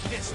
This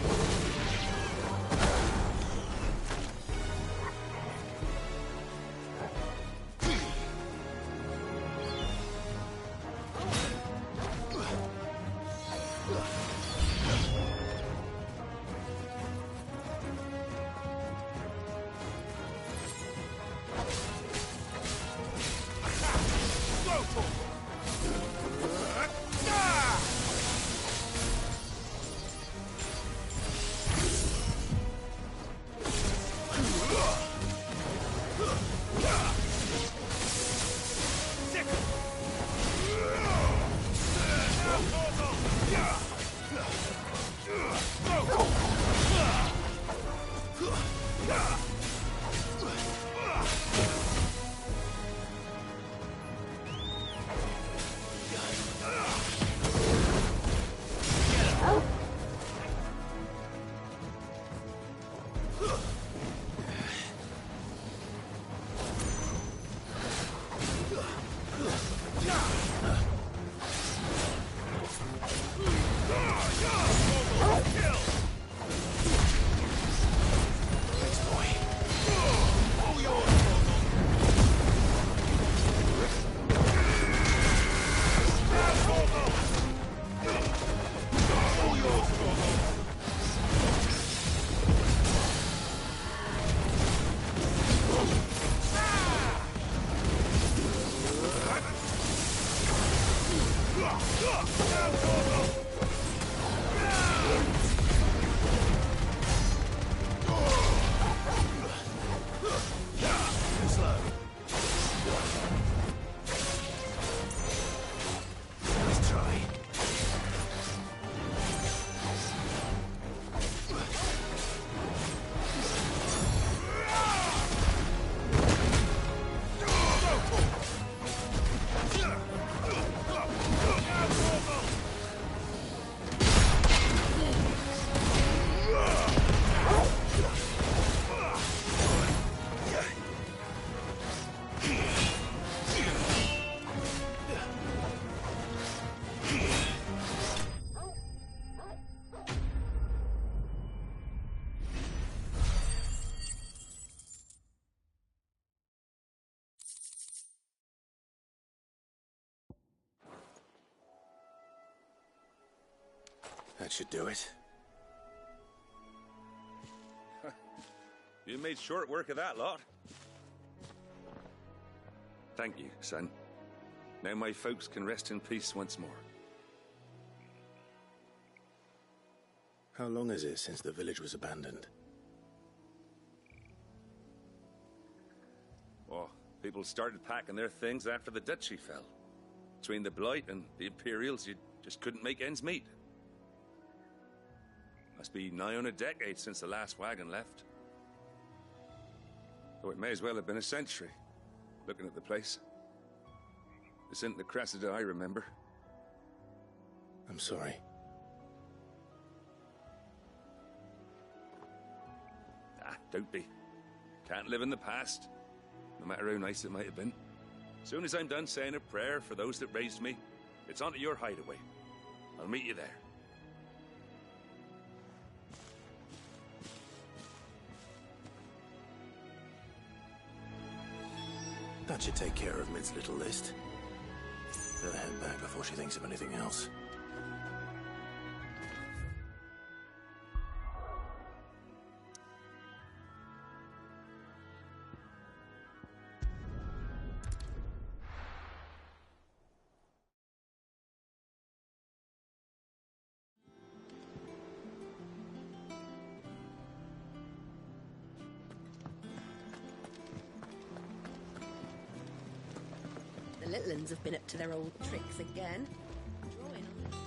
That should do it. You made short work of that lot. Thank you, son. Now my folks can rest in peace once more. How long is it since the village was abandoned? Oh, people started packing their things after the duchy fell. Between the Blight and the Imperials, you just couldn't make ends meet. Must be nigh on a decade since the last wagon left. Though it may as well have been a century, looking at the place. This isn't the Cressida I remember. I'm sorry. Ah, don't be. Can't live in the past, no matter how nice it might have been. As soon as I'm done saying a prayer for those that raised me, it's onto your hideaway. I'll meet you there. That should take care of Mid's little list. Better head back before she thinks of anything else. The little uns have been up to their old tricks again. Drawing on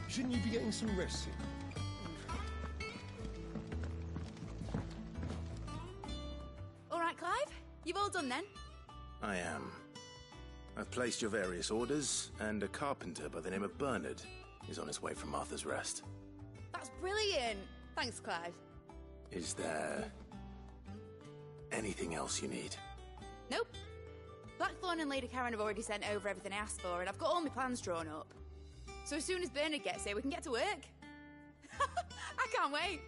Shouldn't you be getting some rest soon? All right, Clive? You've all done then? I am. I've placed your various orders, and a carpenter by the name of Bernard is on his way from Arthur's Rest. That's brilliant! Thanks, Clive. Is there anything else you need? Nope. Blackthorn and Lady Karen have already sent over everything I asked for, and I've got all my plans drawn up. So as soon as Bernard gets here, we can get to work. I can't wait.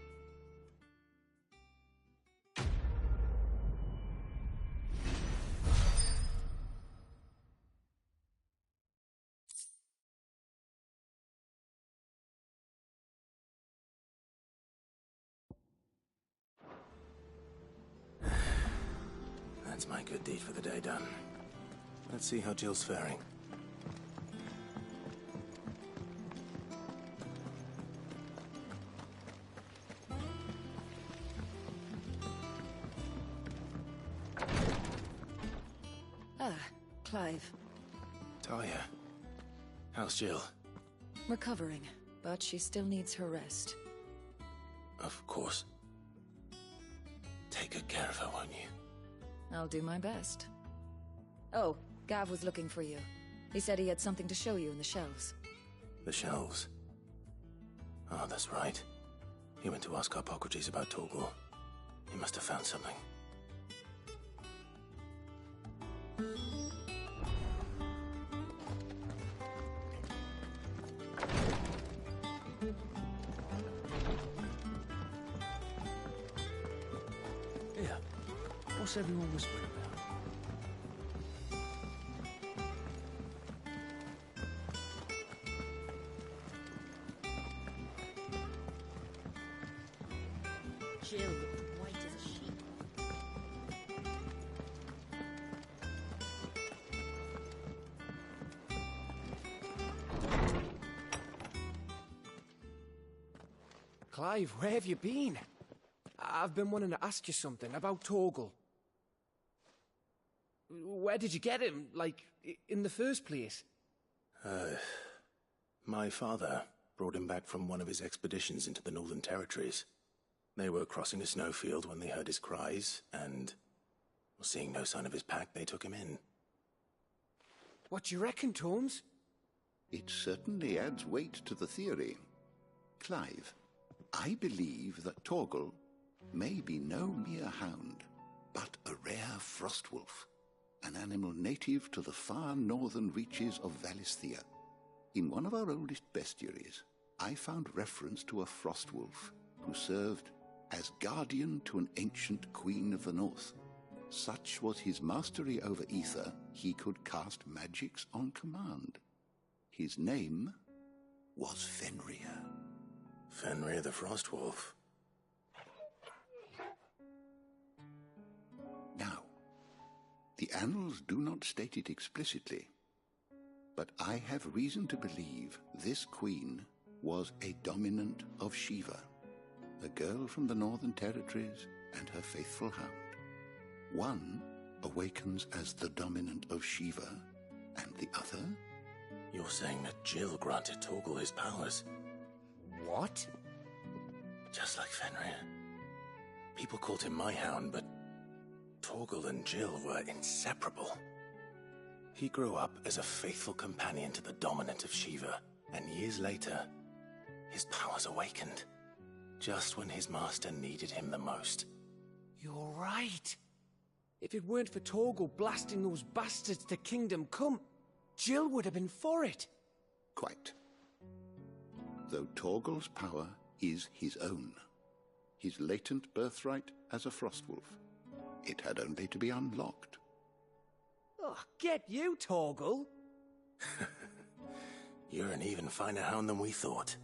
That's my good deed for the day done. Let's see how Jill's faring. Ah, Clive. Talia, how's Jill? Recovering, but she still needs her rest. Of course. Take good care of her, won't you? I'll do my best. Oh, Gav was looking for you. He said he had something to show you in the shelves. The shelves. Oh, that's right. He went to ask Harpocrates about Torgal. He must have found something. Here. What's everyone whispering about? Jill looked white as a sheep. Clive, where have you been? I've been wanting to ask you something about Torgal. Where did you get him, like, in the first place? My father brought him back from one of his expeditions into the Northern Territories. They were crossing a snowfield when they heard his cries, and, seeing no sign of his pack, they took him in. What do you reckon, Tomes? It certainly adds weight to the theory. Clive, I believe that Torgal may be no mere hound, but a rare frostwolf, an animal native to the far northern reaches of Valisthea. In one of our oldest bestiaries, I found reference to a frostwolf who served as guardian to an ancient queen of the north. Such was his mastery over ether, he could cast magics on command. His name was Fenrir. Fenrir the Frostwolf. Now, the annals do not state it explicitly, but I have reason to believe this queen was a dominant of Shiva, a girl from the Northern Territories and her faithful hound. One awakens as the dominant of Shiva, and the other? You're saying that Jill granted Torgal his powers? What? Just like Fenrir. People called him my hound, but Torgal and Jill were inseparable. He grew up as a faithful companion to the dominant of Shiva, and years later, his powers awakened, just when his master needed him the most. You're right. If it weren't for Torgal blasting those bastards to Kingdom Come, Jill would have been for it. Quite. Though Torgal's power is his own, his latent birthright as a frostwolf, it had only to be unlocked. Oh, get you, Torgal! You're an even finer hound than we thought.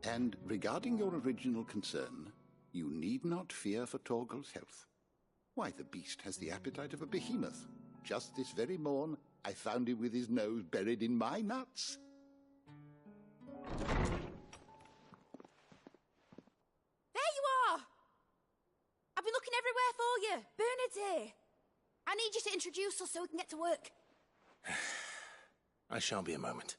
And regarding your original concern, you need not fear for Torgal's health. Why, the beast has the appetite of a behemoth. Just this very morn, I found him with his nose buried in my nuts. There you are! I've been looking everywhere for you. Bernard's here. I need you to introduce us so we can get to work. I shan't be a moment.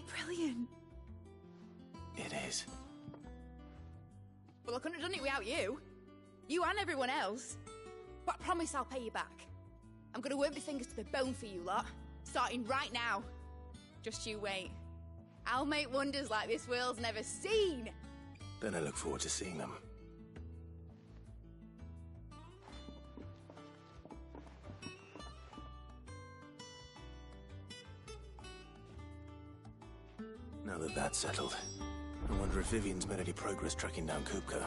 it brilliant? It is. Well, I couldn't have done it without you. You and everyone else. But I promise I'll pay you back. I'm gonna work my fingers to the bone for you lot, starting right now. Just you wait. I'll make wonders like this world's never seen. Then I look forward to seeing them. Now that that's settled, I wonder if Vivian's made any progress tracking down Kupka.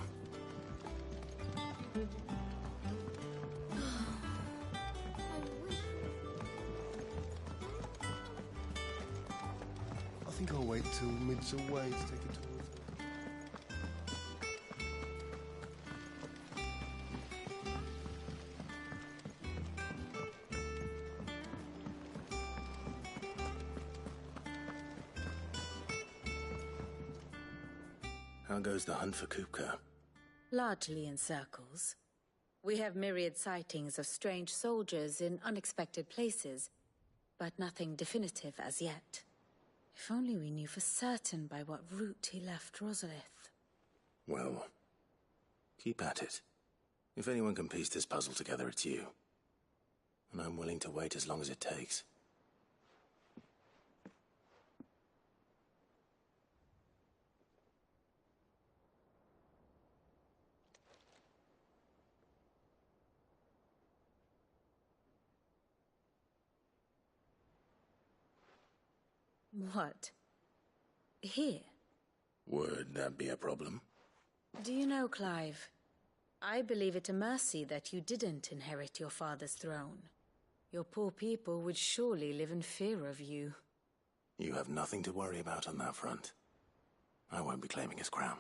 I think I'll wait till mid's away to take a tour. How goes the hunt for Kupka? Largely in circles. We have myriad sightings of strange soldiers in unexpected places, but nothing definitive as yet. If only we knew for certain by what route he left Rosalith. Well, keep at it. If anyone can piece this puzzle together, it's you. And I'm willing to wait as long as it takes. What? Here? Would that be a problem? Do you know, Clive? I believe it a mercy that you didn't inherit your father's throne. Your poor people would surely live in fear of you. You have nothing to worry about on that front. I won't be claiming his crown.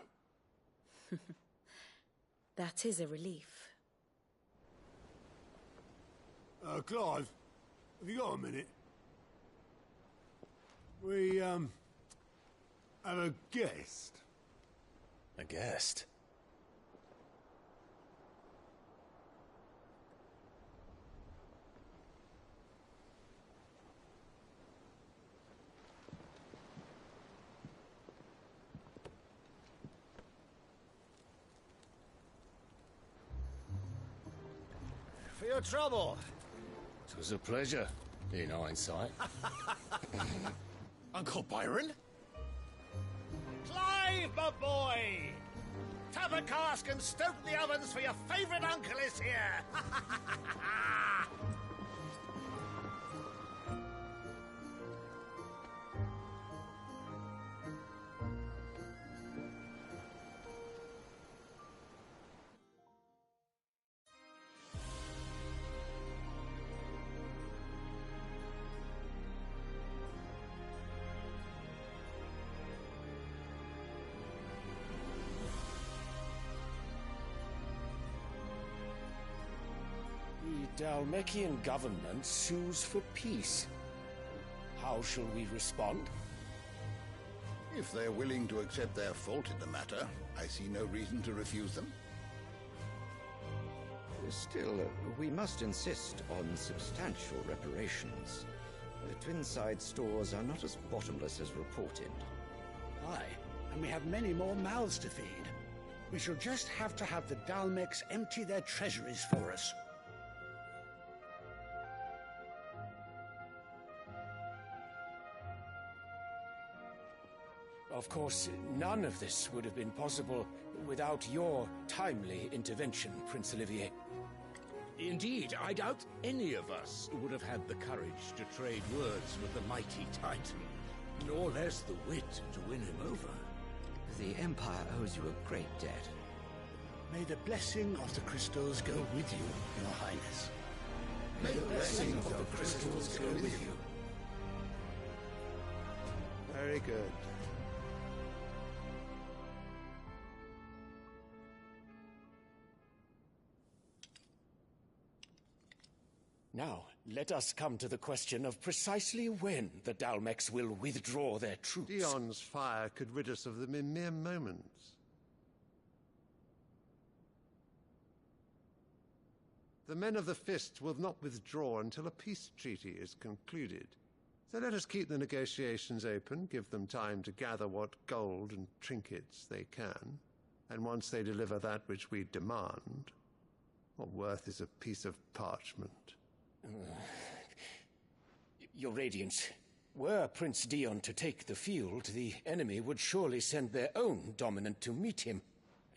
That is a relief. Clive, have you got a minute? We, have a guest. A guest? For your trouble. It was a pleasure, in hindsight. Uncle Byron? Clive, my boy! Tap a cask and stoke the ovens for your favourite uncle is here! The Dalmekian government sues for peace. How shall we respond? If they're willing to accept their fault in the matter, I see no reason to refuse them. Still, we must insist on substantial reparations. The Twinside stores are not as bottomless as reported. Aye, and we have many more mouths to feed. We shall just have to have the Dalmecs empty their treasuries for us. Of course, none of this would have been possible without your timely intervention, Prince Olivier. Indeed, I doubt any of us would have had the courage to trade words with the mighty Titan, nor less the wit to win him over. The Empire owes you a great debt. May the blessing of the crystals go with you, Your Highness. May the blessing of the crystals go with you. Very good. Now, let us come to the question of precisely when the Dalmecs will withdraw their troops. Dion's fire could rid us of them in mere moments. The men of the Fist will not withdraw until a peace treaty is concluded. So let us keep the negotiations open, give them time to gather what gold and trinkets they can, and once they deliver that which we demand, what worth is a piece of parchment? Your Radiance, were Prince Dion to take the field, the enemy would surely send their own dominant to meet him.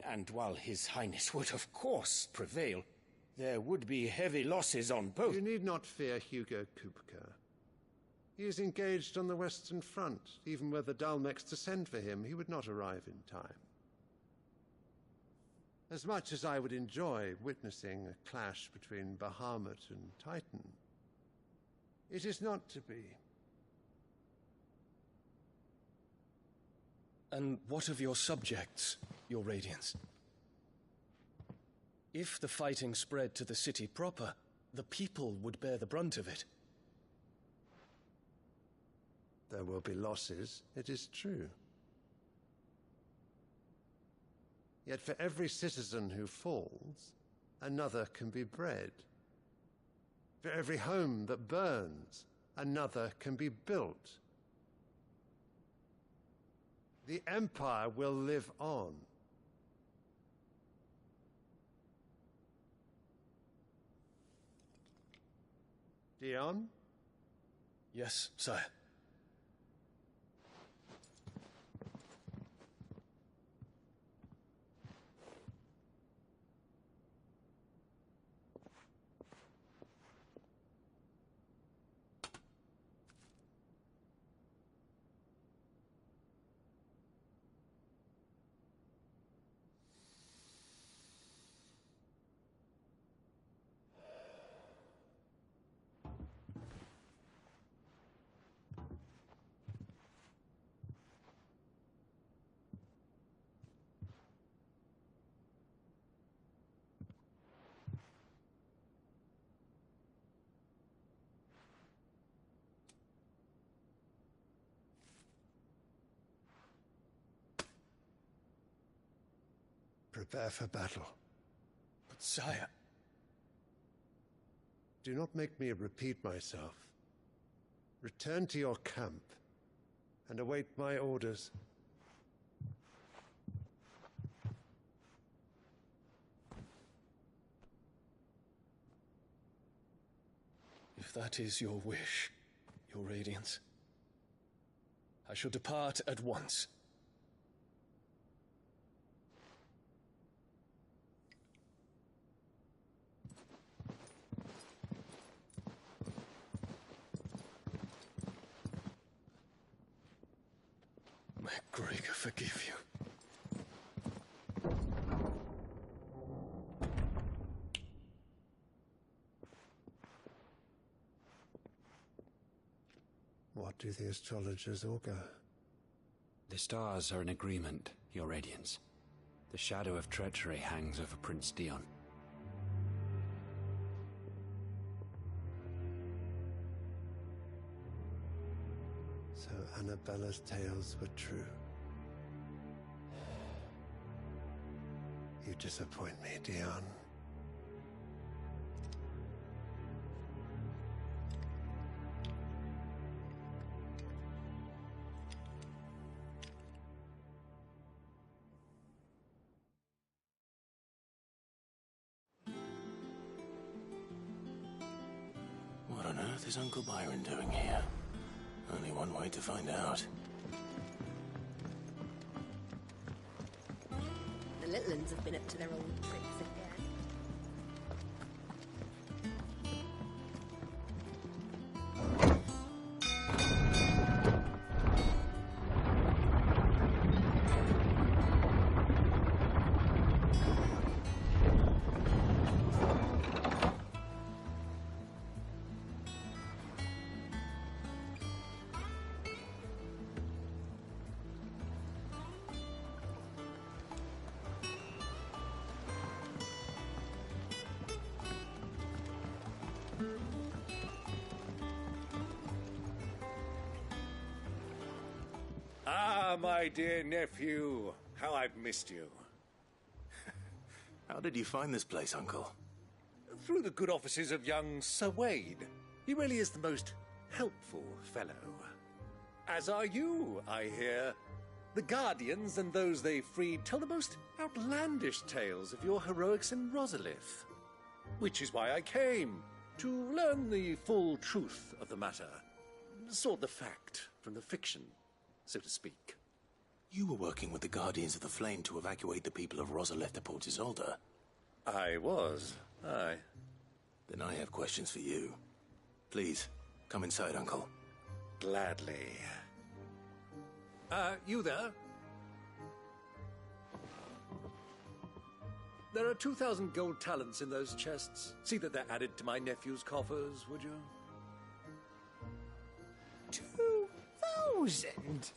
And while His Highness would of course prevail, there would be heavy losses on both. You need not fear Hugo Kupka. He is engaged on the Western Front. Even were the Dalmex to send for him, he would not arrive in time. As much as I would enjoy witnessing a clash between Bahamut and Titan, it is not to be. And what of your subjects, Your Radiance? If the fighting spread to the city proper, the people would bear the brunt of it. There will be losses, it is true. Yet for every citizen who falls, another can be bred. For every home that burns, another can be built. The Empire will live on. Dion? Yes, sire. Prepare for battle. But sire... Do not make me repeat myself. Return to your camp and await my orders. If that is your wish, Your Radiance, I shall depart at once. May Gregor forgive you. What do the astrologers augur? The stars are in agreement, Your Radiance. The shadow of treachery hangs over Prince Dion. So Annabella's tales were true. You disappoint me, Dion. What on earth is Uncle Byron doing here? Only one way to find out. The little ones have been up to their old tricks again. Ah, my dear nephew, how I've missed you. How did you find this place, Uncle? Through the good offices of young Sir Wade. He really is the most helpful fellow. As are you, I hear. The Guardians and those they freed tell the most outlandish tales of your heroics in Rosalith. Which is why I came, to learn the full truth of the matter. Sort the fact from the fiction, so to speak. You were working with the Guardians of the Flame to evacuate the people of Rosalith to Port Isolde. I was, aye. Then I have questions for you. Please, come inside, Uncle. Gladly. You there? There are 2,000 gold talents in those chests. See that they're added to my nephew's coffers, would you? 2,000?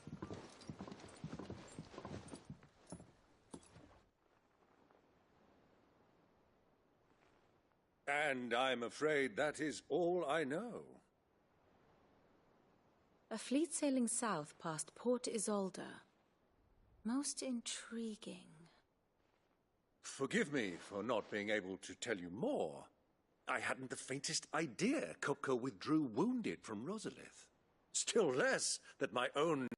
And I'm afraid that is all I know. A fleet sailing south past Port Isolde. Most intriguing. Forgive me for not being able to tell you more. I hadn't the faintest idea Kupka withdrew wounded from Rosalith. Still less that my own...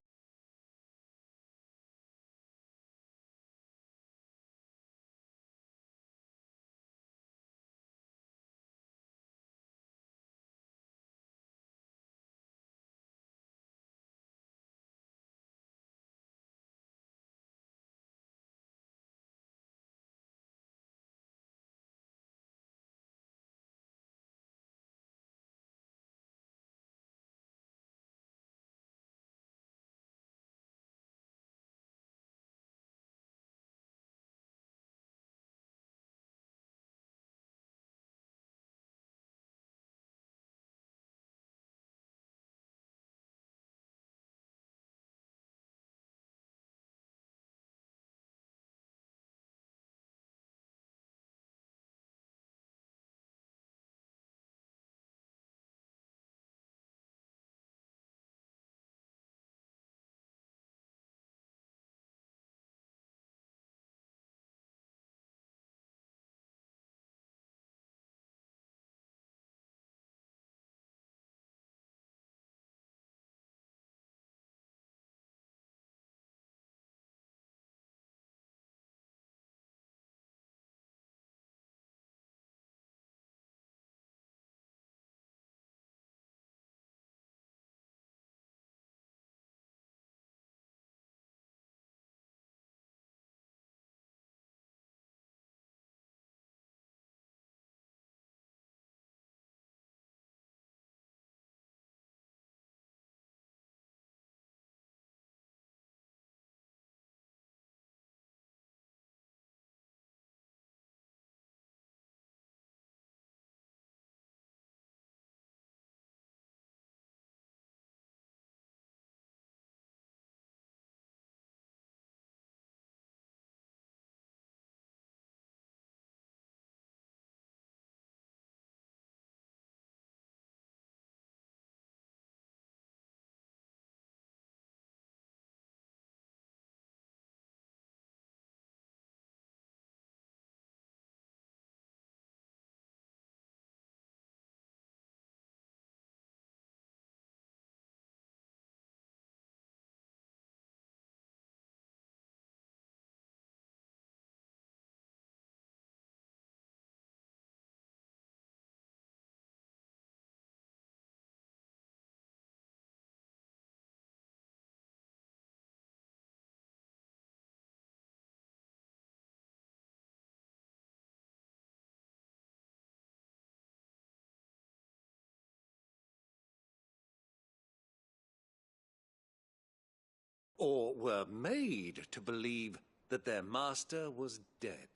or were made to believe that their master was dead.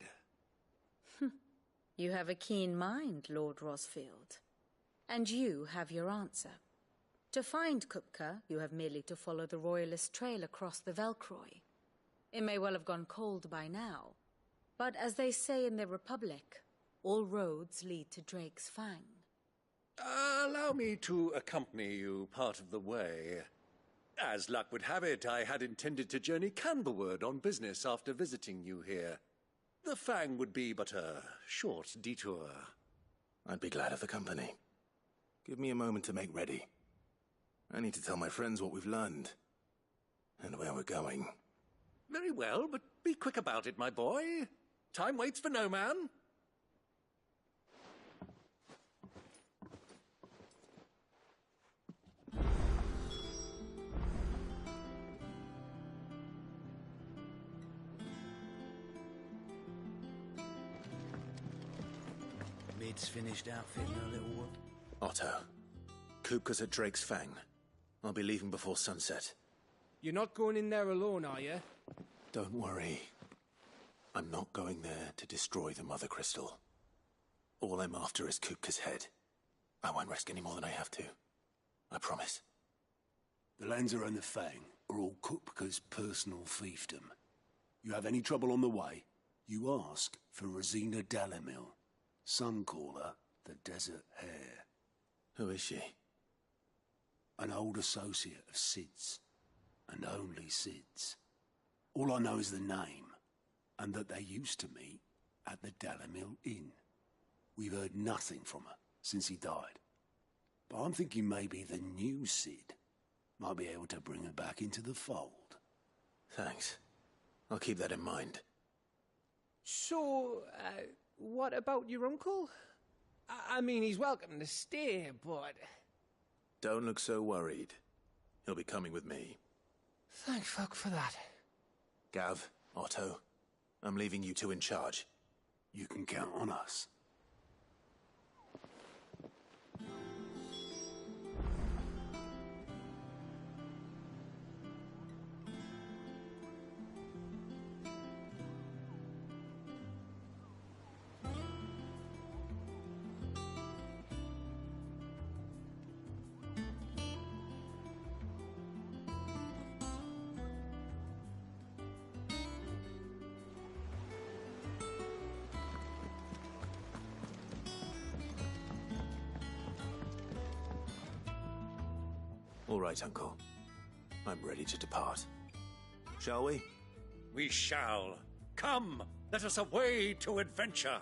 You have a keen mind, Lord Rosfield. And you have your answer. To find Kupka, you have merely to follow the Royalist trail across the Velcroy. It may well have gone cold by now, but as they say in the Republic, all roads lead to Drake's Fang. Allow me to accompany you part of the way. As luck would have it, I had intended to journey Camberward on business after visiting you here. The Fang would be but a short detour. I'd be glad of the company. Give me a moment to make ready. I need to tell my friends what we've learned. And where we're going. Very well, but be quick about it, my boy. Time waits for no man. Mid's finished outfitting her little one. Otto, Kupka's at Drake's Fang. I'll be leaving before sunset. You're not going in there alone, are you? Don't worry. I'm not going there to destroy the Mother Crystal. All I'm after is Kupka's head. I won't risk any more than I have to. I promise. The Lanza and the Fang are all Kupka's personal fiefdom. You have any trouble on the way, you ask for Rosina Dalamil. Some call her the Desert Hare. Who is she? An old associate of Sid's, and only Sid's. All I know is the name, and that they used to meet at the Dalamil Inn. We've heard nothing from her since he died. But I'm thinking maybe the new Sid might be able to bring her back into the fold. Thanks. I'll keep that in mind. So, what about your uncle? I mean, he's welcome to stay, but... Don't look so worried. He'll be coming with me. Thank fuck for that. Gav, Otto, I'm leaving you two in charge. You can count on us. All right, Uncle. I'm ready to depart. Shall we? We shall. Come, let us away to adventure.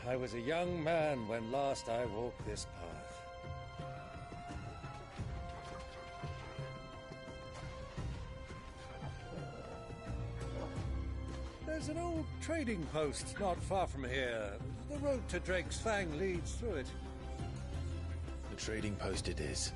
I was a young man when last I walked this path. There's an old trading post not far from here. The road to Drake's Fang leads through it. The trading post it is.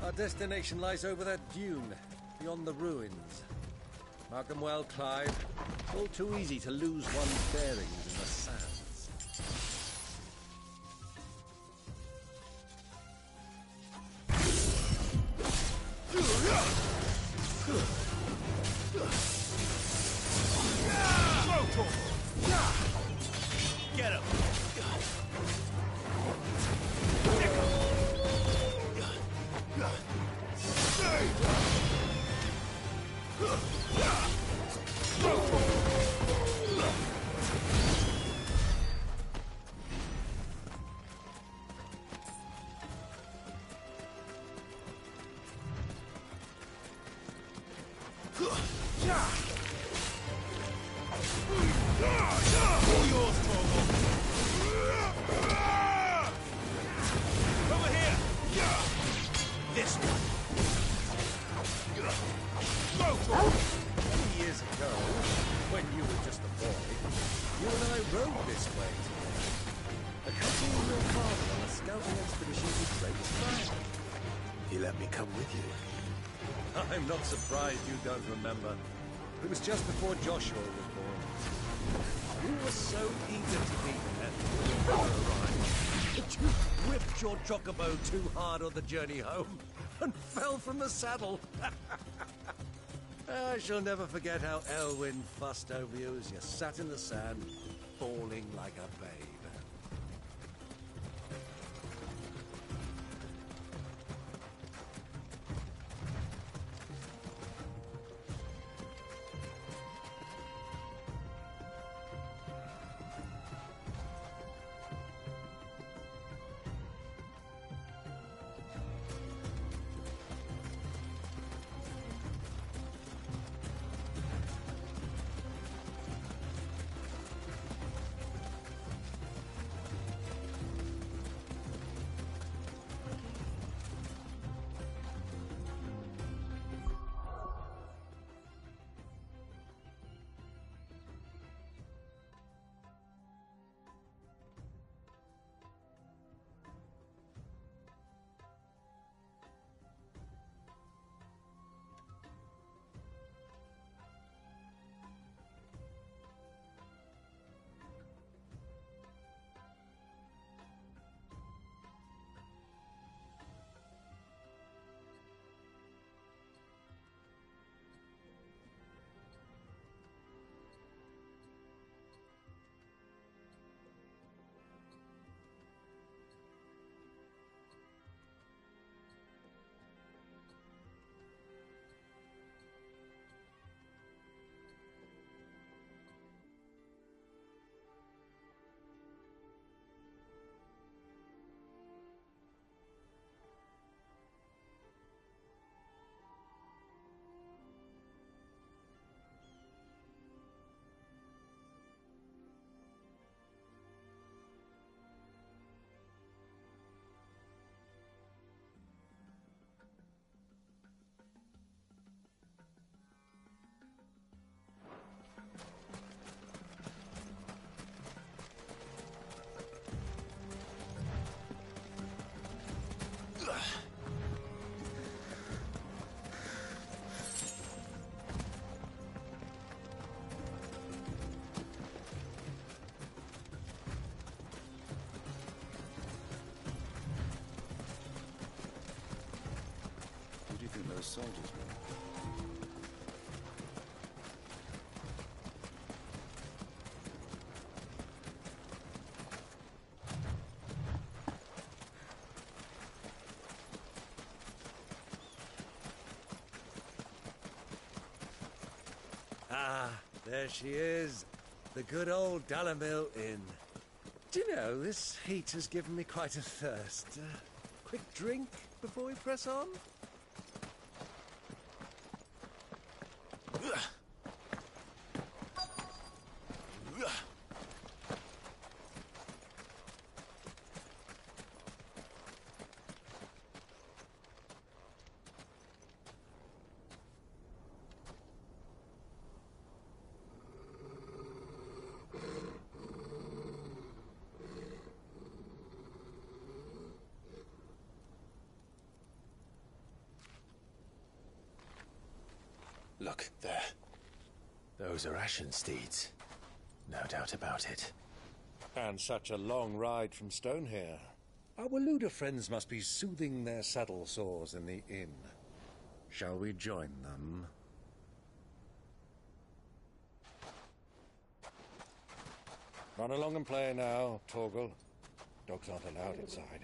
Our destination lies over that dune, beyond the ruins. Mark them well, Clive. All too easy to lose one's bearings in the sands. Get him! I'm not surprised you don't remember. It was just before Joshua was born. You were so eager to be there when you arrived that you whipped your chocobo too hard on the journey home and fell from the saddle. I shall never forget how Elwyn fussed over you as you sat in the sand, bawling like a babe. Those soldiers were. Ah, there she is. The good old Dalamil Inn. Do you know, this heat has given me quite a thirst. Quick drink before we press on? Look, there. Those are Ashen steeds. No doubt about it. And such a long ride from Stonehair. Our Waluda friends must be soothing their saddle sores in the inn. Shall we join them? Run along and play now, Torgal. Dogs aren't allowed inside.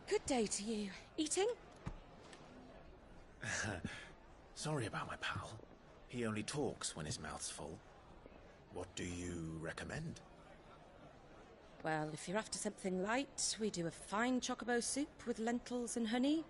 Good day to you. Eating? Sorry about my pal. He only talks when his mouth's full. What do you recommend? Well, if you're after something light, we do a fine chocobo soup with lentils and honey.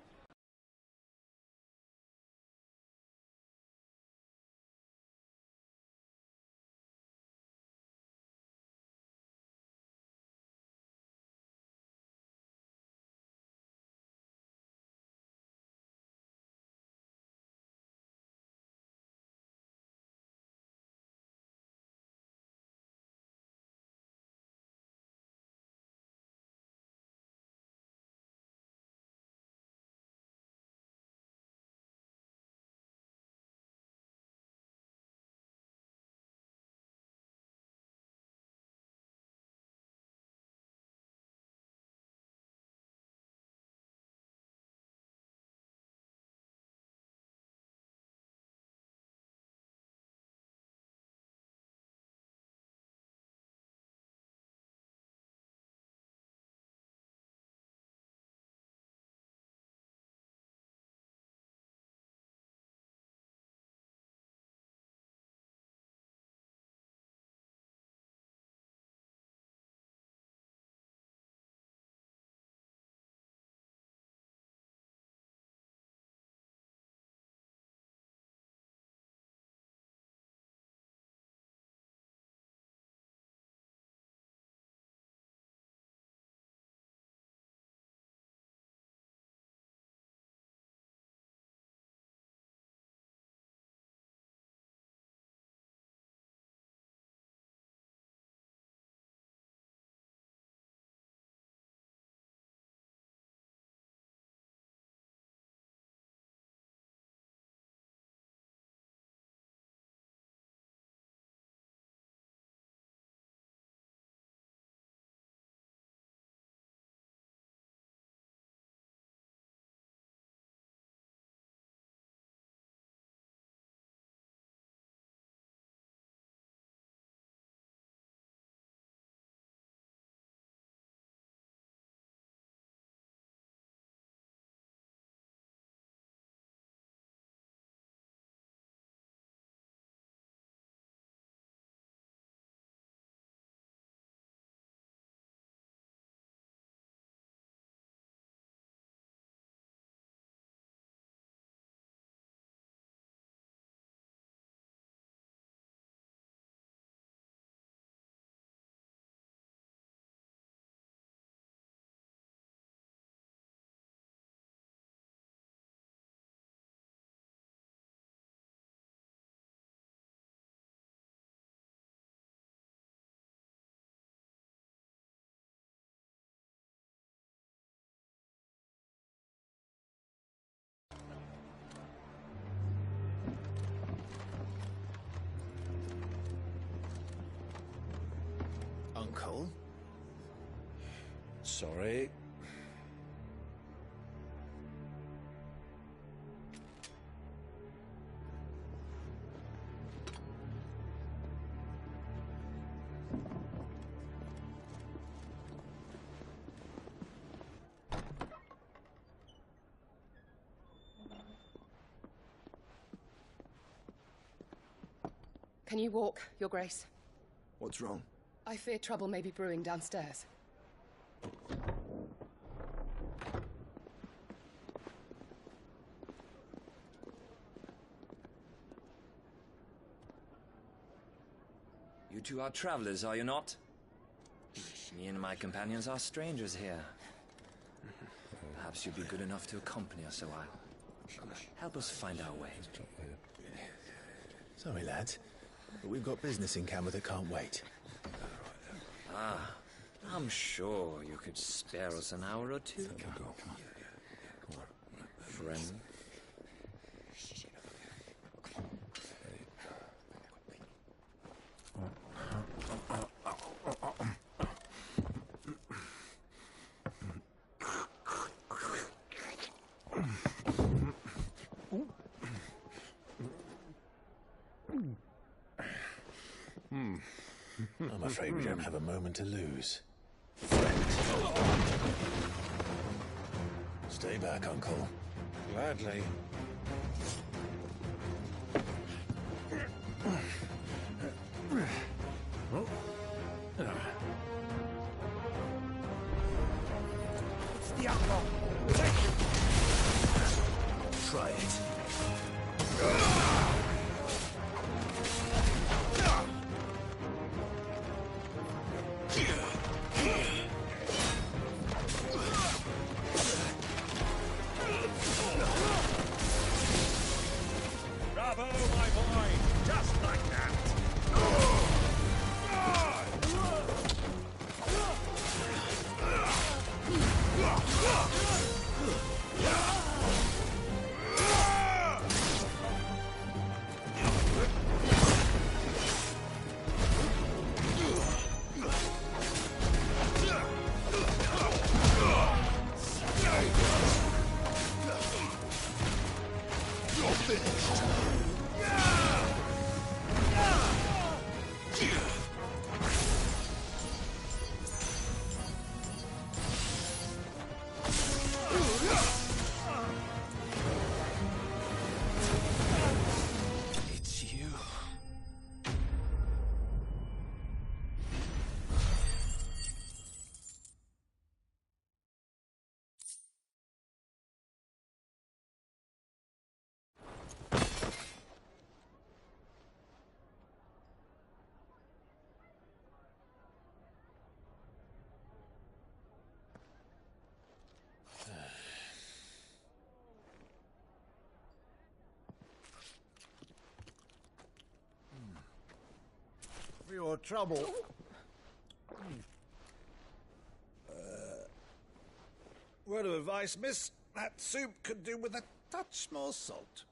Sorry. Can you walk, Your Grace? What's wrong? I fear trouble may be brewing downstairs. You two are travelers, are you not? Me and my companions are strangers here. Perhaps you'd be good enough to accompany us a while. Help us find our way. Sorry, lads, but we've got business in camera that can't wait. Ah, I'm sure you could spare us an hour or two. Come on. Friend. I'm afraid we don't have a moment to lose. Stay back, Uncle. Gladly. It's the outlaw. Take him. Try it. Bravo, my boy! Just like that! You're finished. It's you. For your trouble. Word of advice, miss. That soup could do with a touch more salt.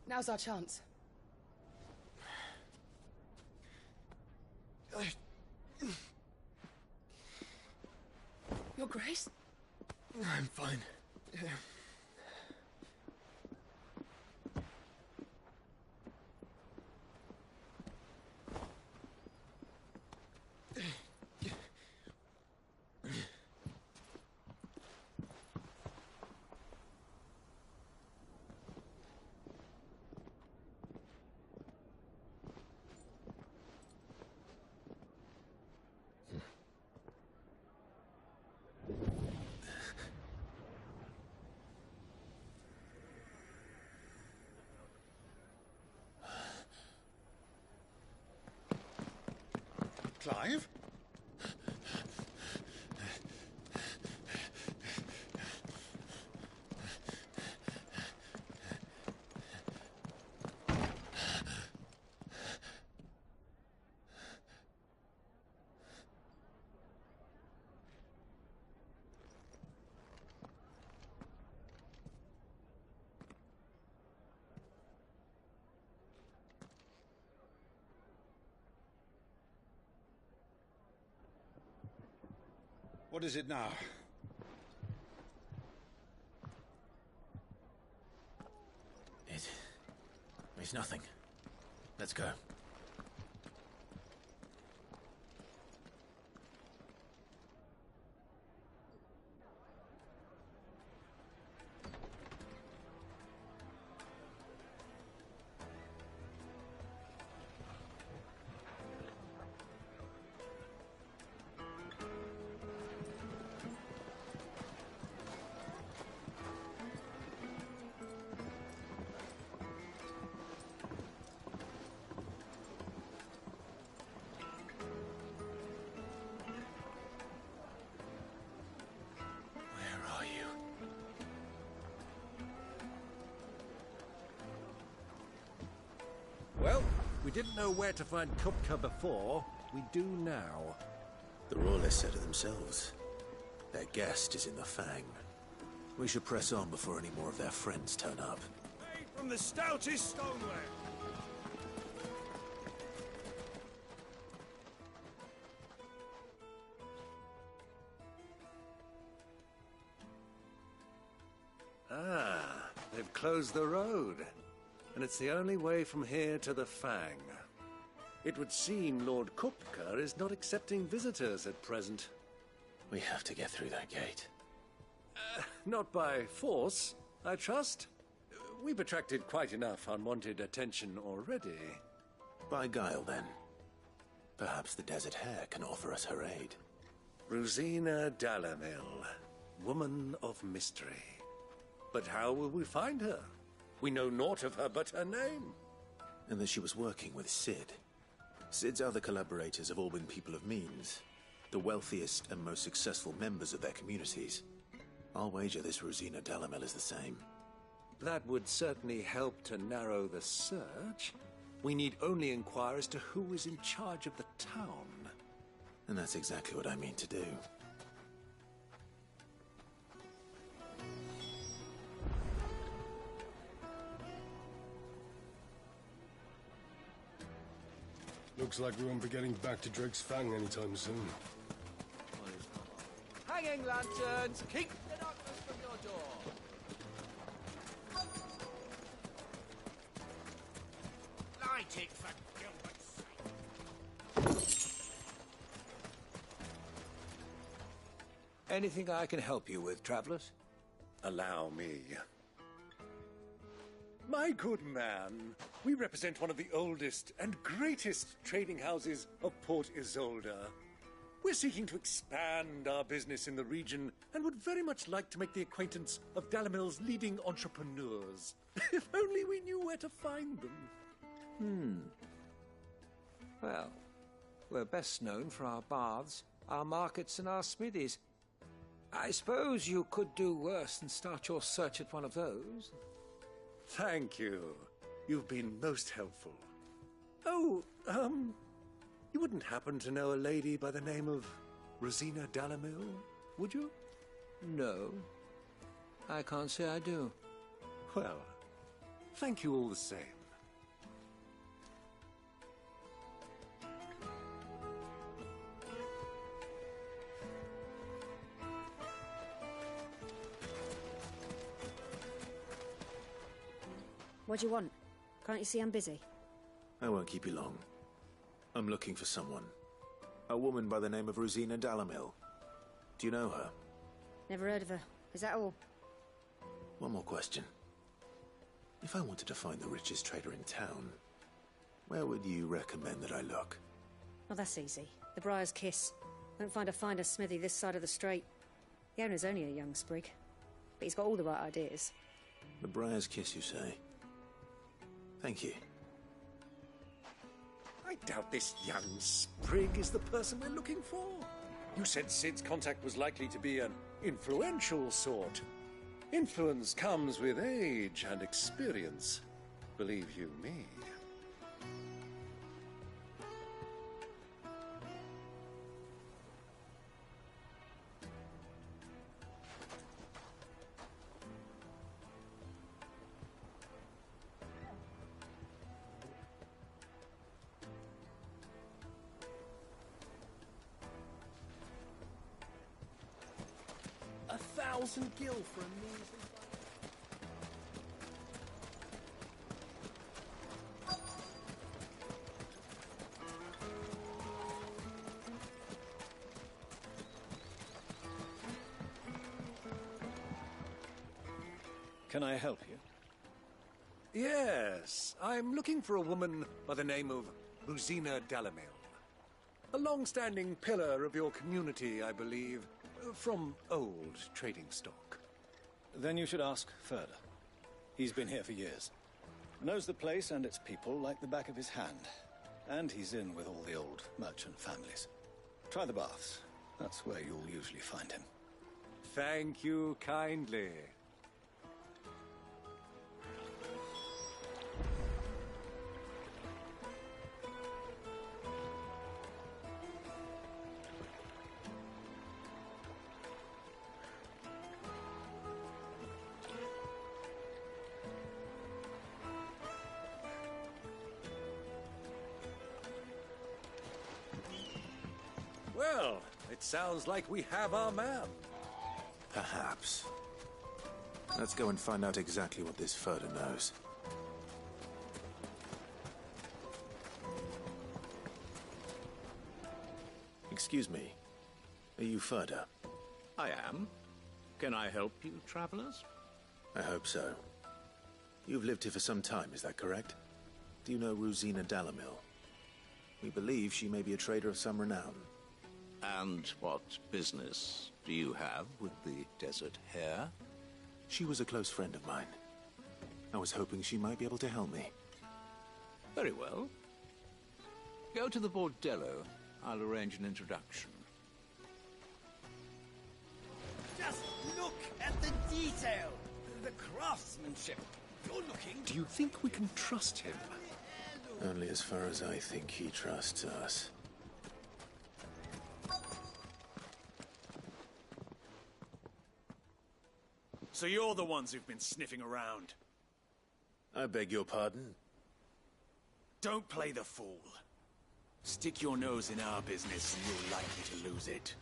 Now's our chance. Your Grace? I'm fine. Clive? What is it now? It's nothing. Let's go. Well, we didn't know where to find Kupka before. We do now. The Ruthless said it themselves. Their guest is in the Fang. We should press on before any more of their friends turn up. Made from the stoutest stoneware. Ah, they've closed the road. And it's the only way from here to the Fang. It would seem Lord Kupka is not accepting visitors at present. We have to get through that gate. Not by force, I trust. We've attracted quite enough unwanted attention already. By guile, then. Perhaps the Desert Hare can offer us her aid. Rosina Dalamil, woman of mystery. But how will we find her? We know naught of her but her name. And that she was working with Cid. Cid's other collaborators have all been people of means, the wealthiest and most successful members of their communities. I'll wager this Rosina Dalamel is the same. That would certainly help to narrow the search. We need only inquire as to who is in charge of the town. And that's exactly what I mean to do. Looks like we won't be getting back to Drake's Fang anytime soon. Hanging lanterns, keep the darkness from your door. Light it for Gilbert's sake. Anything I can help you with, travelers? Allow me. My good man, we represent one of the oldest and greatest trading houses of Port Isolde. We're seeking to expand our business in the region and would very much like to make the acquaintance of Dalamil's leading entrepreneurs. If only we knew where to find them. Well, we're best known for our baths, our markets, and our smithies. I suppose you could do worse than start your search at one of those. Thank you. You've been most helpful. Oh, you wouldn't happen to know a lady by the name of Rosina Dalamil, would you? No. I can't say I do. Well, thank you all the same. What do you want? Can't you see I'm busy? I won't keep you long. I'm looking for someone. A woman by the name of Rosina Dalamil. Do you know her? Never heard of her. Is that all? One more question. If I wanted to find the richest trader in town, where would you recommend that I look? Oh, that's easy. The Briar's Kiss. Won't find a finer smithy this side of the strait. The owner's only a young sprig, but he's got all the right ideas. The Briar's Kiss, you say? Thank you. I doubt this young sprig is the person we're looking for. You said Cid's contact was likely to be an influential sort. Influence comes with age and experience, believe you me. 1,000 gil for a measly... Can I help you? Yes, I'm looking for a woman by the name of Rosina Dalamil. A long-standing pillar of your community, I believe, from old trading stock. Then you should ask further. He's been here for years. Knows the place and its people like the back of his hand. And he's in with all the old merchant families. Try the baths. That's where you'll usually find him. Thank you kindly. Well, it sounds like we have our man. Perhaps. Let's go and find out exactly what this Furder knows. Excuse me. Are you Furder? I am. Can I help you, travelers? I hope so. You've lived here for some time, is that correct? Do you know Rosina Dalamil? We believe she may be a trader of some renown. And what business do you have with the Desert Hare? She was a close friend of mine. I was hoping she might be able to help me. Very well. Go to the bordello. I'll arrange an introduction. Just look at the detail, the craftsmanship. You're looking... Do you think we can trust him? Only as far as I think he trusts us. So you're the ones who've been sniffing around. I beg your pardon? Don't play the fool. Stick your nose in our business and you're likely to lose it.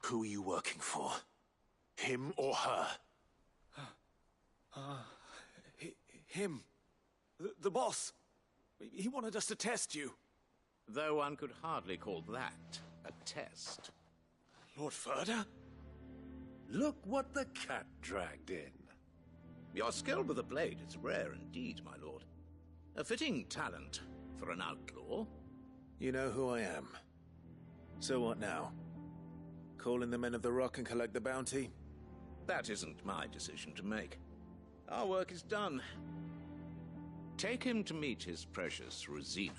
Who are you working for? Him or her? Him. The boss. He wanted us to test you. Though one could hardly call that a test. Lord Furder? Look what the cat dragged in. Your skill with the blade is rare indeed, my lord. A fitting talent for an outlaw. You know who I am. So what now? Call in the Men of the Rock and collect the bounty? That isn't my decision to make. Our work is done. Take him to meet his precious Rosina.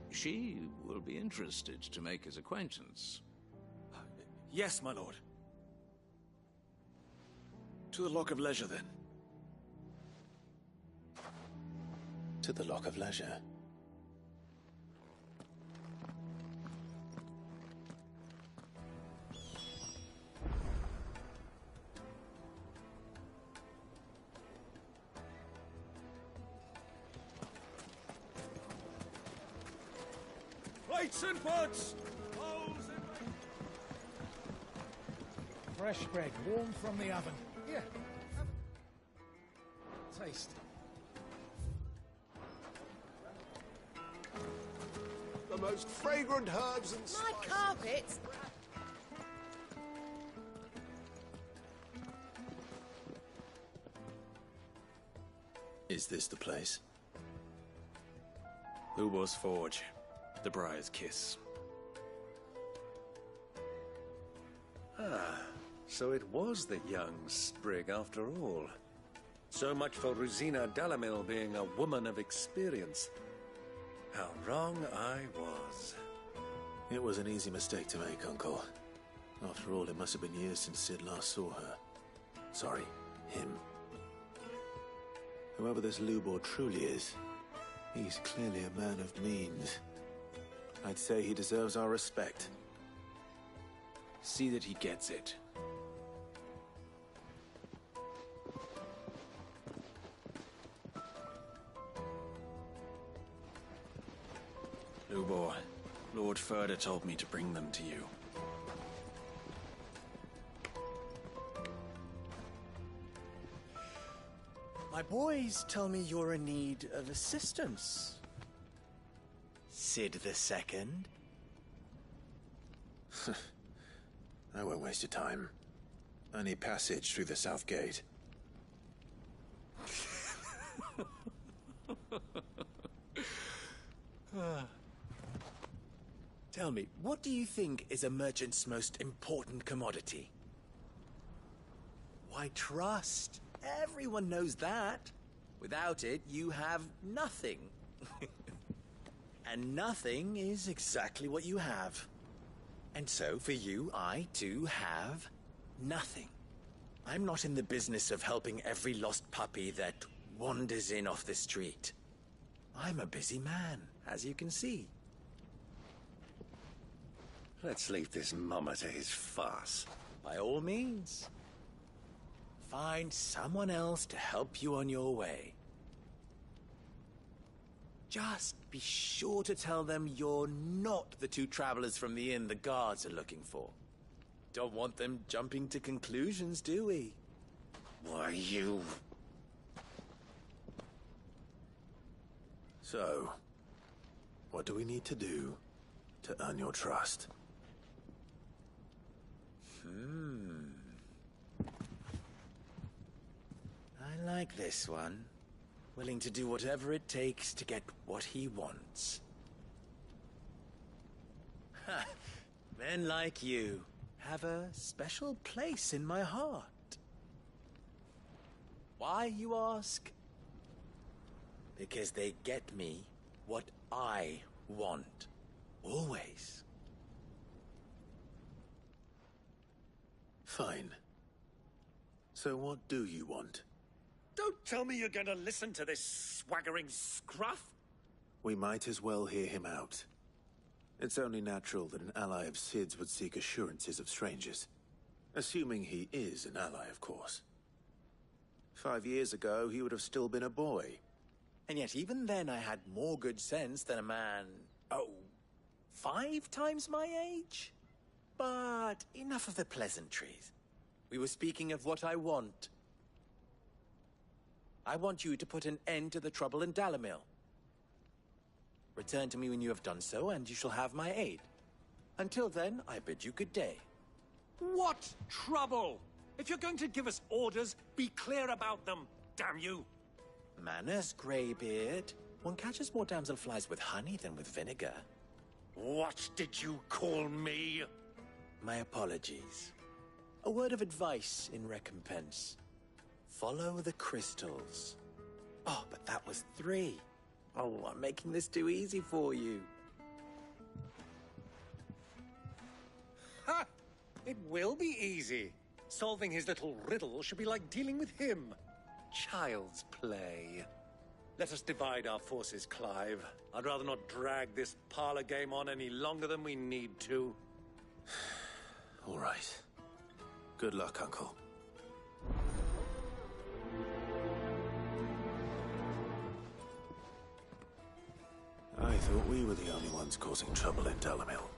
She will be interested to make his acquaintance. Yes, my lord. To the Lock of Leisure, then. To the Lock of Leisure. Plates and pots! Fresh bread, warm from the oven. Here, have a taste. The most fragrant herbs and My carpets! Is this the place? Lubor's Forge. The Briar's Kiss. Ah, so it was the young sprig after all. So much for Rosina Dalamil being a woman of experience. How wrong I was. It was an easy mistake to make, Uncle. After all, it must have been years since Sid last saw her. Sorry, him. Whoever this Lubor truly is, he's clearly a man of means. I'd say he deserves our respect. See that he gets it. Lubor, Lord Furder told me to bring them to you. My boys tell me you're in need of assistance. Sid the Second? I won't waste your time. I need passage through the south gate. Tell me, what do you think is a merchant's most important commodity? Why, trust. Everyone knows that. Without it, you have nothing. And nothing is exactly what you have. And so, for you, I, too, have nothing. I'm not in the business of helping every lost puppy that wanders in off the street. I'm a busy man, as you can see. Let's leave this mummer to his farce. By all means. Find someone else to help you on your way. Just be sure to tell them you're not the two travelers from the inn the guards are looking for. Don't want them jumping to conclusions, do we? Why, you... So, what do we need to do to earn your trust? I like this one. Willing to do whatever it takes to get what he wants. Ha! Men like you have a special place in my heart. Why, you ask? Because they get me what I want. Always. Fine. So what do you want? Don't tell me you're going to listen to this swaggering scruff! We might as well hear him out. It's only natural that an ally of Sid's would seek assurances of strangers. Assuming he is an ally, of course. 5 years ago, he would have still been a boy. And yet even then I had more good sense than a man, 5 times my age? But enough of the pleasantries. We were speaking of what I want. I want you to put an end to the trouble in Dalamil. Return to me when you have done so, and you shall have my aid. Until then, I bid you good day. What trouble? If you're going to give us orders, be clear about them, damn you! Manners, Greybeard. One catches more damselflies with honey than with vinegar. What did you call me? My apologies. A word of advice in recompense. Follow the crystals. Oh, but that was 3. Oh, I'm making this too easy for you. Ha! It will be easy. Solving his little riddle should be like dealing with him. Child's play. Let us divide our forces, Clive. I'd rather not drag this parlor game on any longer than we need to. All right. Good luck, Uncle. I thought we were the only ones causing trouble in Delamil.